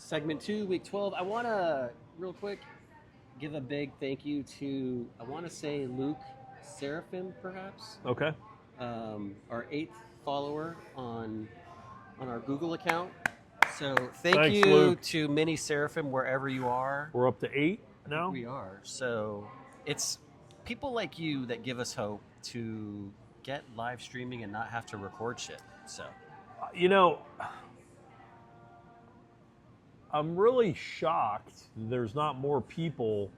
Segment 2, week 12. I want to, real quick, give a big thank you to, I want to say Luke Seraphim, perhaps, Okay. our 8th follower on our Google account. So thank Thanks, you Luke. to Mini Seraphim wherever you are. We're up to 8 now. We are. So it's people like you that give us hope to get live streaming and not have to record shit. So You know, I'm really shocked there's not more people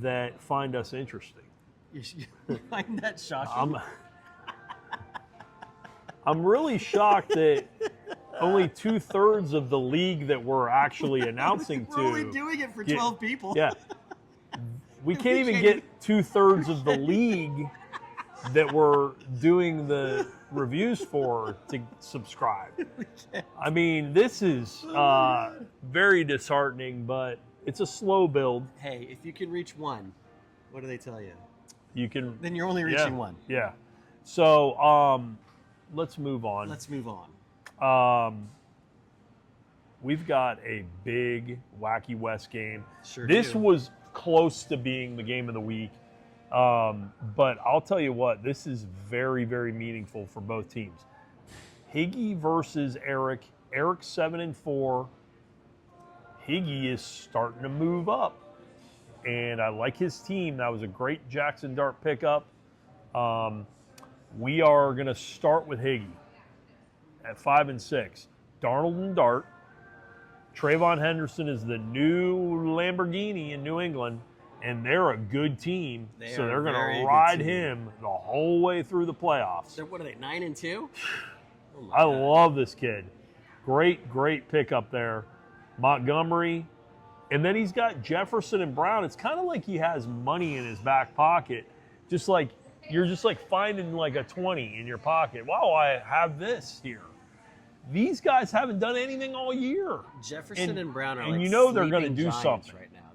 that find us interesting. you find that shocking? I'm really shocked that only 2/3 of the league that we're actually announcing We're only doing it for 12 people. Yeah. We can't even get 2/3 of the league that we're doing the reviews for to subscribe. I mean, this is very disheartening, but it's a slow build. Hey, if you can reach one, what do they tell you? You can. Then you're only reaching one. Yeah. So let's move on. Let's move on. We've got a big Wacky West game. Sure This do. was close to being the game of the week. But I'll tell you what, this is very, very meaningful for both teams. Higgy versus Eric. Eric's 7-4. Higgy is starting to move up. And I like his team. That was a great Jackson Dart pickup. We are going to start with Higgy at 5-6. Darnold and Dart. Trayvon Henderson is the new Lamborghini in New England, and they're a good team. So they're going to ride him the whole way through the playoffs. So what are they, 9-2? Oh I love this kid. Great, great pickup there. Montgomery. And then he's got Jefferson and Brown. It's kind of like he has money in his back pocket. Just like you're just like finding like a 20 in your pocket. Wow, I have this here. These guys haven't done anything all year. Jefferson and Brown are and like you know they're going to do something right now.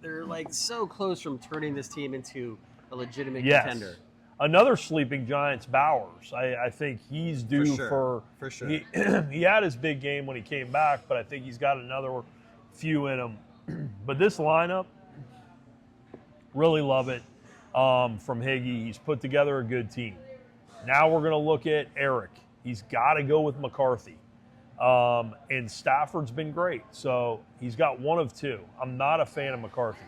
They're like so close from turning this team into a legitimate Yes. contender. Another sleeping Giants, Bowers. I think he's due For sure. He had his big game when he came back, but I think he's got another few in him. But this lineup, really love it from Higgy. He's put together a good team. Now we're going to look at Eric. He's got to go with McCarthy. And Stafford's been great. So he's got one of two. I'm not a fan of McCarthy.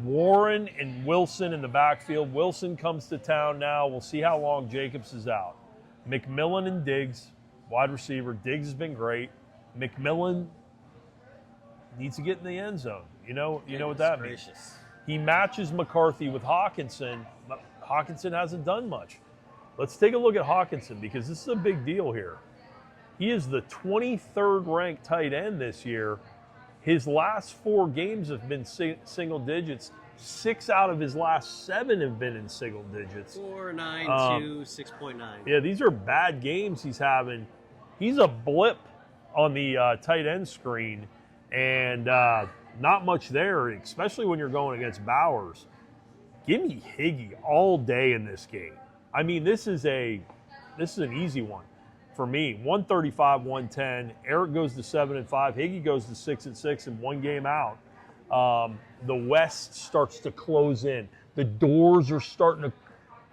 Warren and Wilson in the backfield. Wilson comes to town now. We'll see how long Jacobs is out. McMillan and Diggs, wide receiver. Diggs has been great. McMillan needs to get in the end zone. You know what that means. He matches McCarthy with Hawkinson. But Hawkinson hasn't done much. Let's take a look at Hawkinson because this is a big deal here. He is the 23rd ranked tight end this year. His last 4 games have been single digits. 6 out of his last 7 have been in single digits. 4, 9, 2, 6.9. Yeah, these are bad games he's having. He's a blip on the tight end screen, and not much there, especially when you're going against Bowers. Give me Higgy all day in this game. I mean, this is an easy one for me. 135, 110. Eric goes to 7-5. Higgy goes to 6-6 and 1 game out. The West starts to close in. The doors are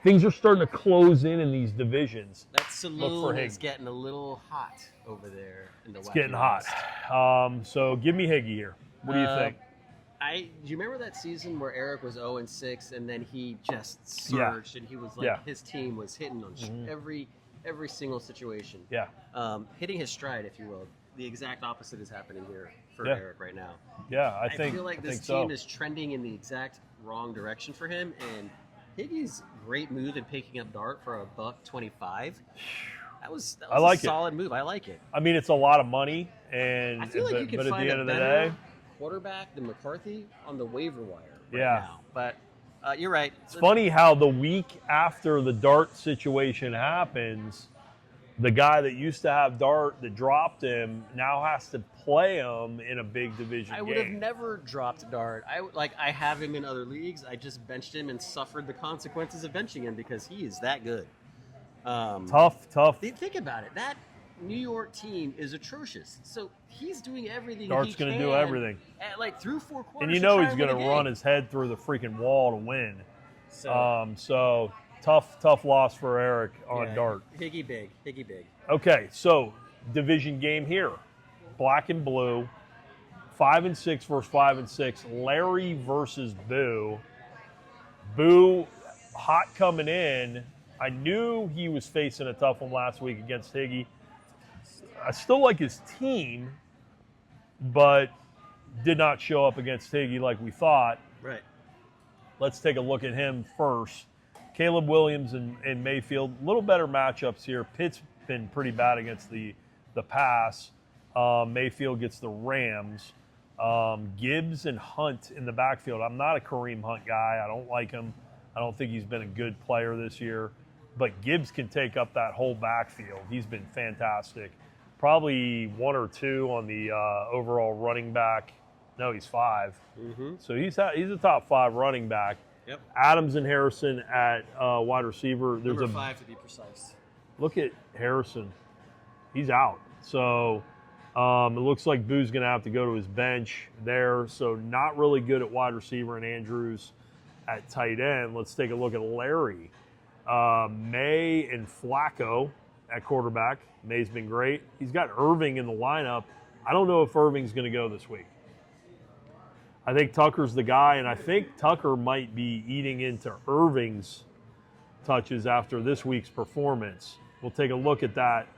things are starting to close in these divisions. That saloon is getting a little hot over there in the West. It's getting hot. So give me Higgy here. What do you think? Do you remember that season where Eric was 0-6 and then he just surged and he was like his team was hitting on every single situation. Yeah. Hitting his stride, if you will. The exact opposite is happening here for Eric right now. Yeah, I feel like this team is trending in the exact wrong direction for him, and Higgy's great move in picking up Dart for $125. That was a solid move. I like it. I mean, it's a lot of money, and I feel like you can but at find the end of the better day, quarterback than McCarthy on the waiver wire now. But you're right. It's funny how the week after the Dart situation happens, the guy that used to have Dart that dropped him now has to play him in a big division I would have never dropped Dart. I have him in other leagues. I just benched him and suffered the consequences of benching him because he is that good. Tough. Think about it. That New York team is atrocious. So he's doing everything Dart's going to do everything. Through 4 quarters. And you know he's going to run his head through the freaking wall to win. So tough loss for Eric on Dart. Higgy big. Okay, so division game here. Black and blue. 5-6 versus 5-6. Larry versus Boo. Boo, hot coming in. I knew he was facing a tough one last week against Higgy. I still like his team, but did not show up against Higgy like we thought. Right. Let's take a look at him first. Caleb Williams and Mayfield, a little better matchups here. Pitt's been pretty bad against the pass. Mayfield gets the Rams. Gibbs and Hunt in the backfield. I'm not a Kareem Hunt guy. I don't like him. I don't think he's been a good player this year. But Gibbs can take up that whole backfield. He's been fantastic. Probably 1 or 2 on the overall running back. No, he's 5. Mm-hmm. So he's a top 5 running back. Yep. Adams and Harrison at wide receiver. There's Number 5 to be precise. Look at Harrison. He's out. So it looks like Boo's going to have to go to his bench there. So not really good at wide receiver, and Andrews at tight end. Let's take a look at Larry. May and Flacco at quarterback. May's been great. He's got Irving in the lineup. I don't know if Irving's going to go this week. I think Tucker's the guy, and I think Tucker might be eating into Irving's touches after this week's performance. We'll take a look at that.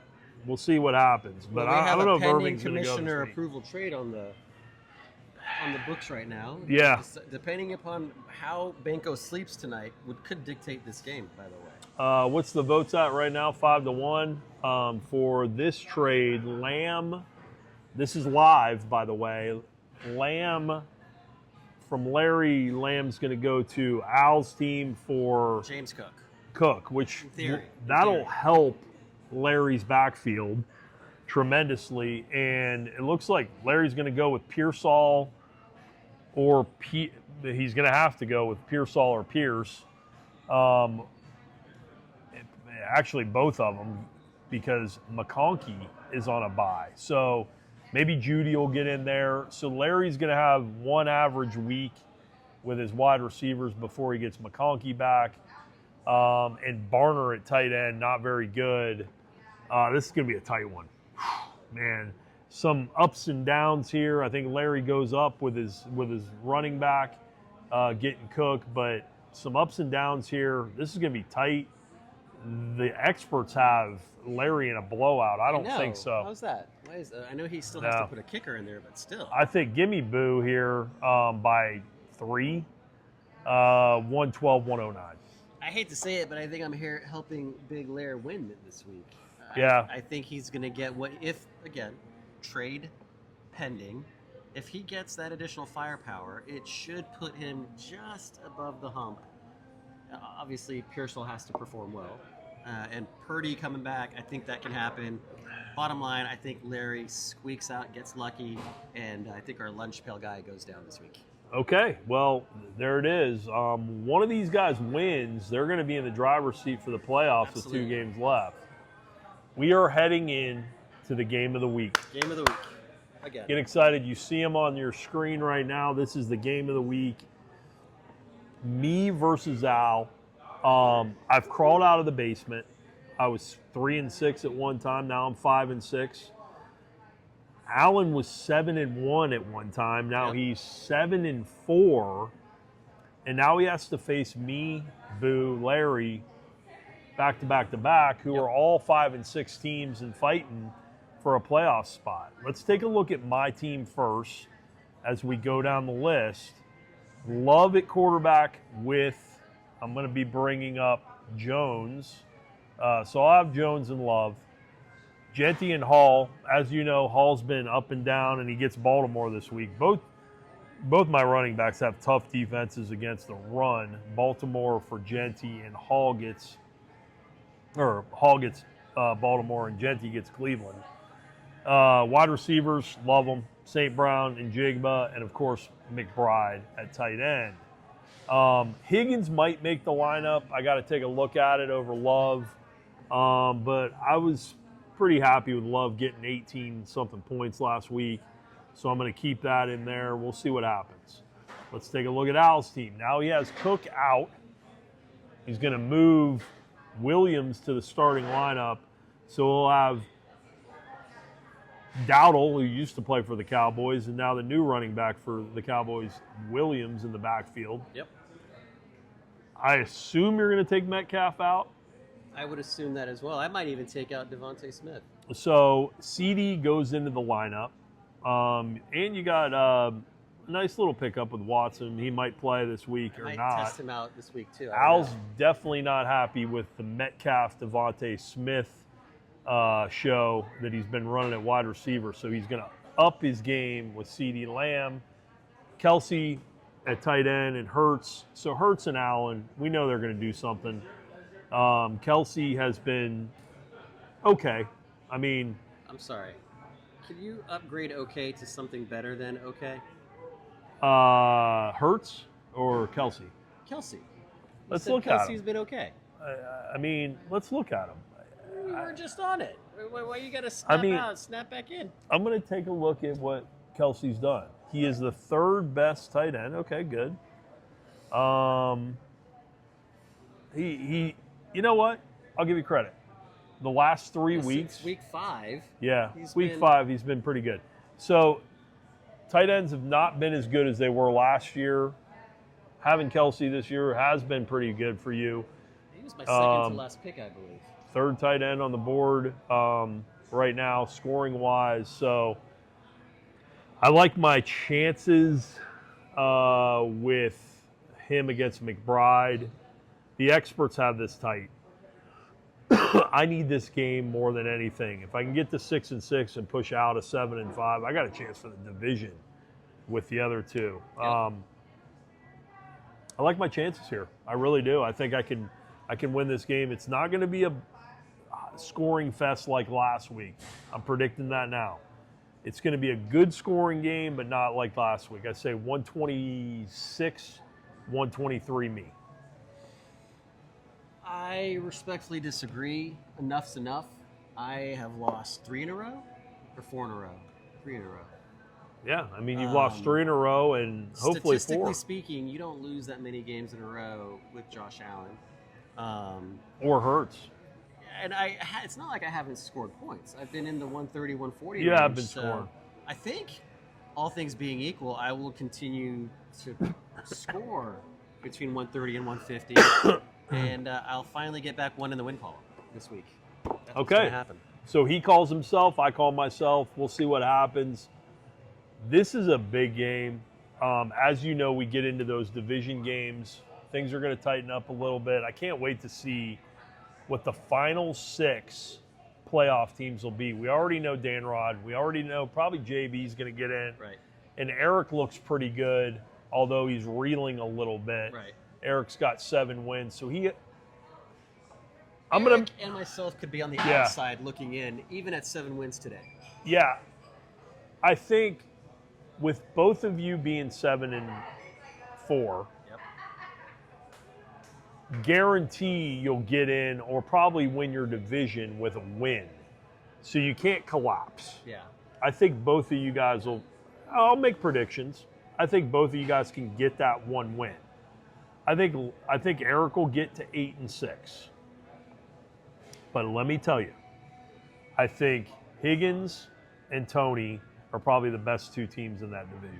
We'll see what happens. But I don't know if Irving's going to go this commissioner week. approval trade on the books right now. Yeah. Depending upon how Benko sleeps tonight, could dictate this game, by the way. What's the votes at right now? 5-1 for this trade. Lamb, this is live, by the way. Lamb from Larry. Lamb's going to go to Al's team for James Cook, which that'll help Larry's backfield tremendously. And it looks like Larry's going to go with Pearsall or he's going to have to go with Pearsall or Pierce. Actually, both of them, because McConkey is on a bye. So maybe Judy will get in there. So Larry's going to have one average week with his wide receivers before he gets McConkey back. And Barner at tight end, not very good. This is going to be a tight one. Man, some ups and downs here. I think Larry goes up with his running back, getting Cook, but some ups and downs here. This is going to be tight. The experts have Larry in a blowout. I don't think so. How's that? I know he still has to put a kicker in there, but still. I think give me Boo here by 3, 112-109. I hate to say it, but I think I'm here helping Big Lair win this week. I think he's going to get trade pending. If he gets that additional firepower, it should put him just above the hump. Obviously, Pearsall has to perform well. And Purdy coming back, I think that can happen. Bottom line, I think Larry squeaks out, gets lucky, and I think our lunch pail guy goes down this week. Okay, well, there it is. One of these guys wins, they're going to be in the driver's seat for the playoffs with 2 games left. We are heading in to the game of the week. Game of the week, again. Get excited. You see them on your screen right now. This is the game of the week. Me versus Al. I've crawled out of the basement. I was 3-6 at one time. Now I'm 5-6. Allen was 7-1 at one time. Now he's 7-4, and now he has to face me, Boo, Larry, back to back to back, who are all 5-6 teams and fighting for a playoff spot. Let's take a look at my team first as we go down the list. Love at quarterback with, I'm going to be bringing up Jones. So I'll have Jones and Love. Genty and Hall. As you know, Hall's been up and down, and he gets Baltimore this week. Both my running backs have tough defenses against the run. Baltimore for Genty, and Hall gets Baltimore, and Genty gets Cleveland. Wide receivers, love them. St. Brown and Jigba, and of course McBride at tight end. Higgins might make the lineup. I got to take a look at it over Love. But I was pretty happy with Love getting 18-something points last week. So I'm going to keep that in there. We'll see what happens. Let's take a look at Al's team. Now he has Cook out. He's going to move Williams to the starting lineup. So we'll have Dowdle, who used to play for the Cowboys, and now the new running back for the Cowboys, Williams, in the backfield. Yep. I assume you're going to take Metcalf out. I would assume that as well. I might even take out Devontae Smith. So CD goes into the lineup. And you got a nice little pickup with Watson. He might play this week or might not. Test him out this week too. Al's definitely not happy with the Metcalf Devontae Smith show that he's been running at wide receiver. So he's going to up his game with CeeDee Lamb, Kelsey at tight end, and Hurts. So Hurts and Allen, we know they're going to do something. Kelsey has been okay. I mean, I'm sorry. Could you upgrade okay to something better than okay? Hurts or Kelsey? Kelsey. Let's look at him. Kelsey's been okay. I mean, let's look at him. We were just on it. Why you got to snap out, snap back in? I'm going to take a look at what Kelsey's done. He is the third best tight end. Okay, good. He you know what? I'll give you credit. The last 3 weeks. Since week 5. Yeah, week 5, he's been pretty good. So tight ends have not been as good as they were last year. Having Kelsey this year has been pretty good for you. He was my second to last pick, I believe. Third tight end on the board right now, scoring-wise. So I like my chances with him against McBride. The experts have this tight. I need this game more than anything. If I can get to 6-6 and push out a 7-5, I got a chance for the division with the other two. Yep. I like my chances here. I really do. I think I can win this game. It's not going to be a scoring fest like last week. I'm predicting that now. It's going to be a good scoring game, but not like last week. I say 126, 123 me. I respectfully disagree. Enough's enough. I have lost 3 in a row or 4 in a row. 3 in a row. Yeah, I mean, you've lost 3 in a row and hopefully 4. Statistically speaking, you don't lose that many games in a row with Josh Allen. Or Hurts. And it's not like I haven't scored points. I've been in the 130, 140 You range. have been scoring. I think, all things being equal, I will continue to score between 130 and 150. And I'll finally get back one in the win column this week. That's what's gonna happen. So he calls himself, I call myself. We'll see what happens. This is a big game. As you know, we get into those division games. Things are going to tighten up a little bit. I can't wait to see what the final 6 playoff teams will be. We already know Dan Rod. We already know probably JB's going to get in. Right. And Eric looks pretty good, although he's reeling a little bit. Right. Eric's got 7 wins, so Eric and myself could be on the outside looking in, even at 7 wins today. Yeah, I think with both of you being 7-4, yep, guarantee you'll get in or probably win your division with a win. So you can't collapse. Yeah. I think both of you guys will. I'll make predictions. I think both of you guys can get that 1 win. I think Eric will get to 8-6. But let me tell you, I think Higgins and Tony are probably the best 2 teams in that division.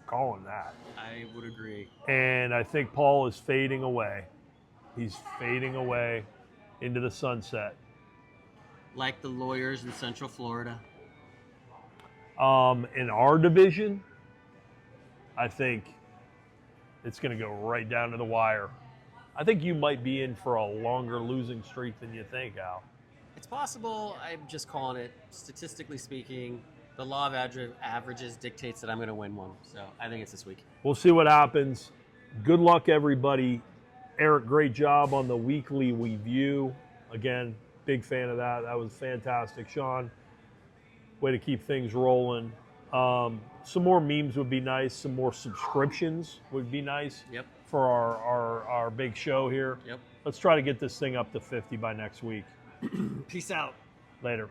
Calling that. I would agree. And I think Paul is fading away. He's fading away into the sunset. Like the lawyers in Central Florida. In our division, I think it's going to go right down to the wire. I think you might be in for a longer losing streak than you think, Al. It's possible. I'm just calling it. Statistically speaking, the law of averages dictates that I'm going to win one. So I think it's this week. We'll see what happens. Good luck, everybody. Eric, great job on the weekly review. Again, big fan of that. That was fantastic. Sean, way to keep things rolling. Some more memes would be nice. Some more subscriptions would be nice. Yep. For our big show here. Yep. Let's try to get this thing up to 50 by next week. Peace out. Later.